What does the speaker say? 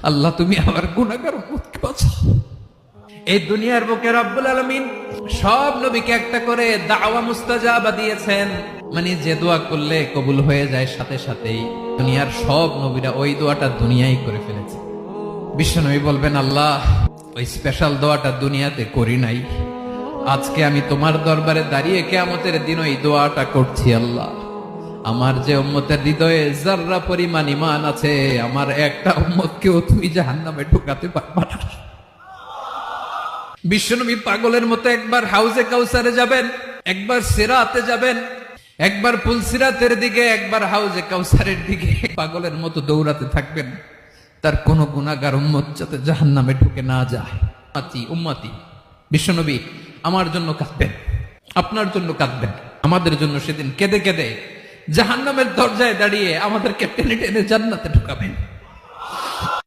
আল্লাহ তুমি আমার গুনাহগার উম্মতকে বাঁচাও। এই দুনিয়ার বুকে রব্বুল আলামিন সব নবীকে একটা করে দাওয়া মুস্তাজাবা দিয়েছেন, মানে যে দোয়া করলে কবুল হয়ে যায় সাথে সাথেই। দুনিয়ার সব নবীরা ওই দোয়াটা দুনিয়ায় করে ফেলেছে। বিশ্বনবী বলবেন, আল্লাহ ওই স্পেশাল দোয়াটা দুনিয়াতে করি নাই, আজকে আমি তোমার দরবারে দাঁড়িয়ে কিয়ামতের দিন ওই দোয়াটা করছি। আল্লাহ আমার যে উম্মতের হৃদয়ে যাররা পরিমাণ ঈমান আছে, আমার একটা উম্মতকেও তুমি জাহান্নামে ঢোকাতে পারবা না। বিশ্বনবী পাগলের মতো একবার হাউজে কাউসারে যাবেন, একবার সিরাতে যাবেন, একবার পুলসিরাতের দিকে, একবার হাউজে কাউসারের দিকে, পাগলের মতো দৌড়াতে থাকবেন, তার কোন গুনাহগার উম্মত যাতে জাহান্নামে ঢুকে না যায়। উম্মতি উম্মতি। বিশ্বনবী আমার জন্য কাঁদবেন, আপনার জন্য কাঁদবেন, আমাদের জন্য সেদিন কেঁদে কেঁদে জাহান্নামের দরজায় দাঁড়িয়ে আমাদেরকে টেনে টেনে জান্নাতে ঢুকাবেন।